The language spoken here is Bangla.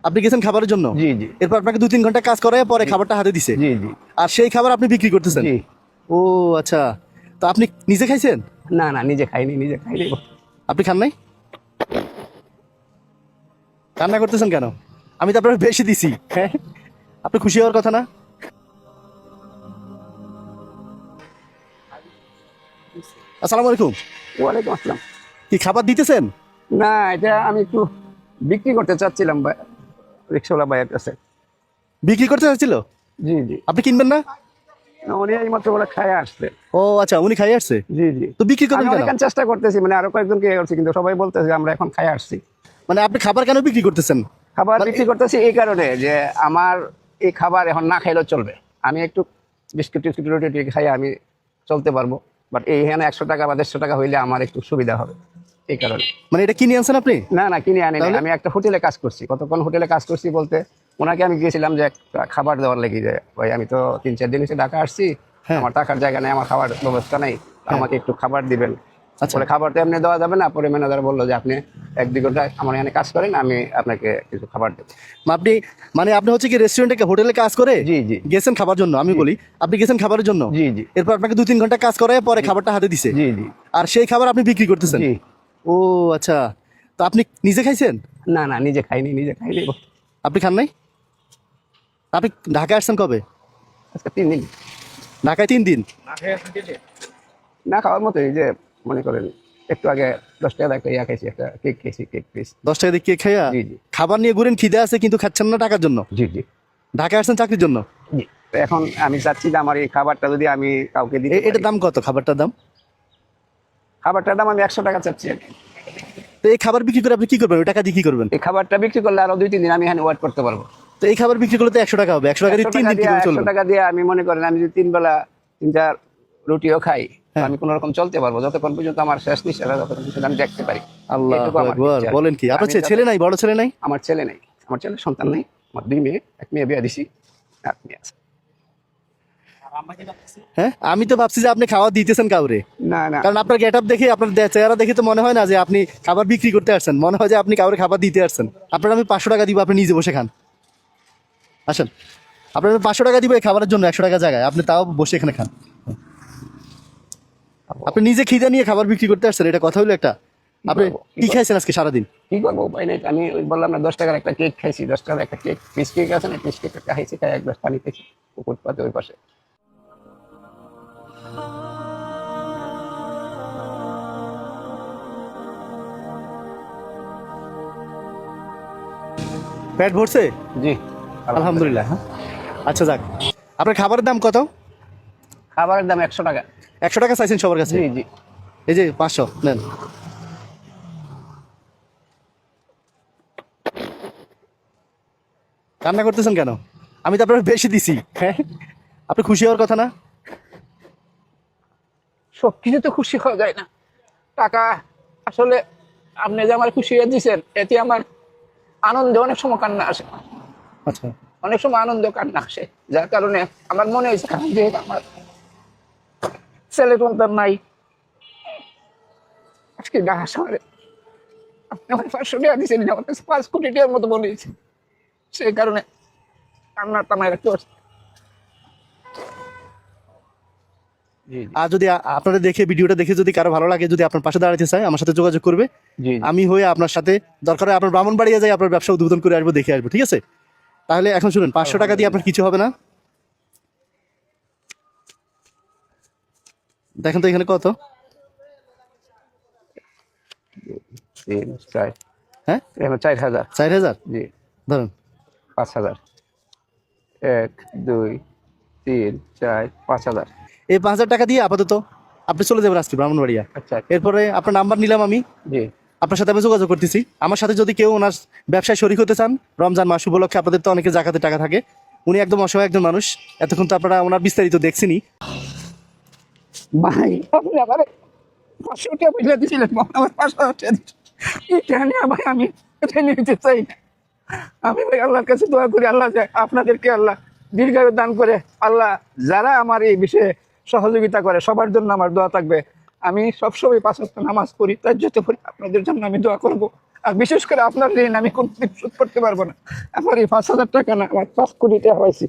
আপনি গেছেন খাবারের জন্য? জি জি এরপর আপনাকে 2-3 ঘন্টা কাজ করায় পরে খাবারটা হাতে দিছে। জি জি আর সেই খাবার আপনি বিক্রি করতেছেন? জি। ও আচ্ছা। তো আপনি নিজে খাইছেন? না না, নিজে খাইনি। আপনি খান নাই? কান্না করতেছেন কেন? আমি তো আপনার বেশি দিছি। হ্যাঁ, আপনি খুশি হওয়ার কথা না? আসসালামু আলাইকুম। ওয়ালাইকুম আসসালাম। কি খাবার দিতেছেন? না, এটা আমি একটু বিক্রি করতে চাচ্ছিলাম রিক্সাওয়ালা ভাইয়ের কাছে। বিক্রি করতে চাচ্ছিল? জি জি। আপনি কিনবেন না? না, উনি এই মাত্র বলে খায় আসছে। ও আচ্ছা, উনি খাইয়ে আসছে। জি জি। তো বিক্রি করবেন আমি কেন? অনেকক্ষণ চেষ্টা করতেছি, মানে আরো কয়েকজনকে করছি, কিন্তু সবাই বলতেছে যে আমরা এখন খায় আসছি। মানে আপনি খাবার কেন বিক্রি করতেছেন? খাবার বিক্রি করতেছি এই কারণে যে আমার এই খাবার এখন না খাইলেও চলবে। আমি একটু বিস্কুট টিস্কুট রুটি টুটি খাই, আমি চলতে পারবো। বাট এইখানে 100 টাকা বা 150 টাকা হইলে আমার একটু সুবিধা হবে, এই কারণে। মানে এটা কিনে আনছেন আপনি? না না, কিনে আনি নাই। তাহলে? আমি একটা হোটেলে কাজ করছি। কতক্ষণ হোটেলে কাজ করছি বলতে, ওনাকে আমি গিয়েছিলাম যে একটা খাবার দেওয়ার লেগে, যে ভাই আমি তো 3-4 দিন এসে ঢাকা আসছি, হ্যাঁ। আমার টাকার জায়গা নেই, আমার খাবার ব্যবস্থা নেই, আমাকে একটু খাবার দিবেন। আচ্ছা। পরে খাবার তো এমনি দেওয়া যাবে না, পরে ম্যানেজার বললো যে আপনি 1-2 ঘন্টা আমার এখানে কাজ করেন, আমি আপনাকে কিছু খাবার দেবো। আপনি মানে আপনি হচ্ছে কি রেস্টুরেন্টে হোটেলে কাজ করে জি জি গেছেন খাবার জন্য? আমি বলি আপনি গেছেন খাবারের জন্য? জি জি এরপর আপনাকে 2-3 ঘন্টা কাজ করায় পরে খাবারটা হাতে দিছে। জি জি আর সেই খাবার আপনি বিক্রি করতেছেন? জি। ও আচ্ছা। তো আপনি নিজে খাইছেন? না না, নিজে খাইনি। আপনি খান নাই? আপনি ঢাকায় আসছেন কবে? আজকে 3 দিন ঢাকায় 3 দিন? না খাওয়ার মতোই, যে মনে করেন একটু আগে 10 টাকা একটা ইয়া খাইছি, একটা কেক খাইছি, কেক পিস। 10 টাকা দিয়ে কেক খাইয়া জি জি খাবার নিয়ে ঘুরেন, খিদে আছে কিন্তু খাচ্ছেন না টাকার জন্য? জি জি ঢাকায় আসছেন চাকরির জন্য? জি। তো এখন আমি চাচ্ছি যে আমার এই খাবারটা যদি আমি কাউকে দিতে এটার পারি। দাম কত খাবারটার দাম? খাবারটার দাম আমি 100 টাকা চাচ্ছি আর কি। তো এই খাবার বিক্রি করে আপনি কি করবেন? ওই টাকা দিয়ে কি করবেন? এই খাবারটা বিক্রি করলে আরো 2-3 দিন আমি এখানে ওয়েট করতে পারবো। তো এই খাবার বিক্রি করলে তো 100 টাকা হবে। 100 টাকা দিয়ে 3 দিন কিভাবে 100 চলবে? টাকা দিয়ে আমি মনে করেন আমি যদি 3 বেলা 3-4 রুটিও খাই, তো হ্যাঁ। আমি কোন রকম চলতে পারবো যতক্ষণ পর্যন্ত আমার শেষ নিঃশ্বাস, যতক্ষণ পর্যন্ত আমি দেখতে পারি। আল্লাহু এটুকু আমার আকবার। ইচ্ছা। বলেন কি? আপনার আমি ছেলে নাই? বড় ছেলে নাই? আমার ছেলে নেই, আমার ছেলে সন্তান নেই। আমার 2 মেয়ে, এক মেয়ে বিয়ে দিছি, আর মেয়ে আছে। হ্যাঁ, আমি তো ভাবছি যে আপনি খাওয়া দিতেছেন কাউরে। না না কারণ আপনার গেটআপ দেখে, আপনার চেহারা দেখে তো মনে হয় না যে আপনি খাবার বিক্রি করতে আসছেন। মনে হয় যে আপনি কাউরে খাবার দিতে আসছেন। আপনার আমি 500 টাকা দিব, আপনি নিজে বসে খান। আসেন, আপনার আমি 500 টাকা দিব এই খাবারের জন্য, 100 টাকা জায়গায় আপনি তাও বসে এখানে খান। আপনি নিজে খিদে নিয়ে খাবার বিক্রি করতে আসছেন, এটা কথা হলো একটা? আপনি কি খাইছেন আজকে সারাদিন? কি করবো, উপায় নেই। আমি ওই বললাম না 10 টাকার একটা কেক খাইছি, 10 টাকার একটা কেক, পিস কেক আছে না, পিস কেক একটা খাইছি, খাই 1 গ্লাস পানি খেয়েছি পুকুর পাতে ওই পাশে। পেট ভরছে? জি আলহামদুলিল্লাহ। আচ্ছা যাক, আপনার খাবারের দাম কত? খাবারের দাম 100 টাকা। 100 টাকা চাইছেন সবার কাছে? জি জি। এই যে 500 নেন। কান্না করতেছেন কেন? আমি তো আপনার বেশি দিছি। হ্যাঁ, আপনি খুশি হওয়ার কথা না? সবকিছু তো খুশি হওয়া যায় না। টাকা আসলে আপনি যে আমার খুশি হয়ে দিচ্ছেন, এতে আমার আনন্দে অনেক সময় কান্না আসে। আচ্ছা। অনেক সময় আনন্দ কান্না আসে, যার কারণে আমার মনে হয়েছে যে আমার ছেলে সন্তান নাই। আজকে ঢাকা শহরে আপনি আমার 500 টাকা দিচ্ছেন, আমার কাছে 5 কোটি টাকার মতো মনে হয়েছে। সেই কারণে কান্নার তামায় রাখতে পারছি। আর যদি আপনারা দেখে, ভিডিওটা দেখে যদি কারো ভালো লাগে, যদি আপনার পাশে দাঁড়াতে চায়, আমার সাথে যোগাযোগ করবে। আমি হয়ে আপনার সাথে দরকার হয় আপনার ব্রাহ্মণবাড়িয়া যাই, আপনার ব্যবসা উদ্বোধন করে আসবো, দেখে আসবো, ঠিক আছে? তাহলে এখন শুনুন, 500 টাকা দিয়ে আপনার কিছু হবে না। দেখেন তো এখানে কত? 3-4, হ্যাঁ, এখানে 4000। 4000 জি। ধরুন। 5000, 1 2 3 4 5000। এই 5000 টাকা দিয়ে আপাতত আপনি চলে যাবেন আজকে ব্রাহ্মণবাড়িয়া। আচ্ছা এরপরে আপনার নাম্বার নিলাম আমি, জি। আপনার সাথে আমি যোগাযোগ করতেছি। আমার সাথে যদি কেউ ওনার ব্যবসায় শরিক হতে চান, রমজান মাস উপলক্ষে, আপনাদের তো অনেকে জাকাতে টাকা থাকে, উনি একদম অসহায় একজন মানুষ। এতক্ষণ তো আপনারা ওনার বিস্তারিত দেখছেনই। ভাই আপনি আমার 500 টাকা বুঝলে দিয়েছিলেন, আমার 500 টাকা এটা নিয়ে ভাই আমি এটা নিতে চাই না। আমি ভাই আল্লাহর কাছে দোয়া করি, আল্লাহ যায় আপনাদেরকে আল্লাহ দীর্ঘায়ু দান করে। আল্লাহ যারা আমার এই বিষয়ে সহযোগিতা করে সবার জন্য আমার দোয়া থাকবে। আমি সবসময় 5 ওয়াক্ত নামাজ পড়ি, তাজ্জুদ পড়ি, আপনাদের জন্য আমি দোয়া করব। আর বিশেষ করে আপনার ঋণ আমি কোনদিন শোধ করতে পারবো না। আমার এই 5,000 টাকা না, আমার 5 কোটি টাকা হয়েছে।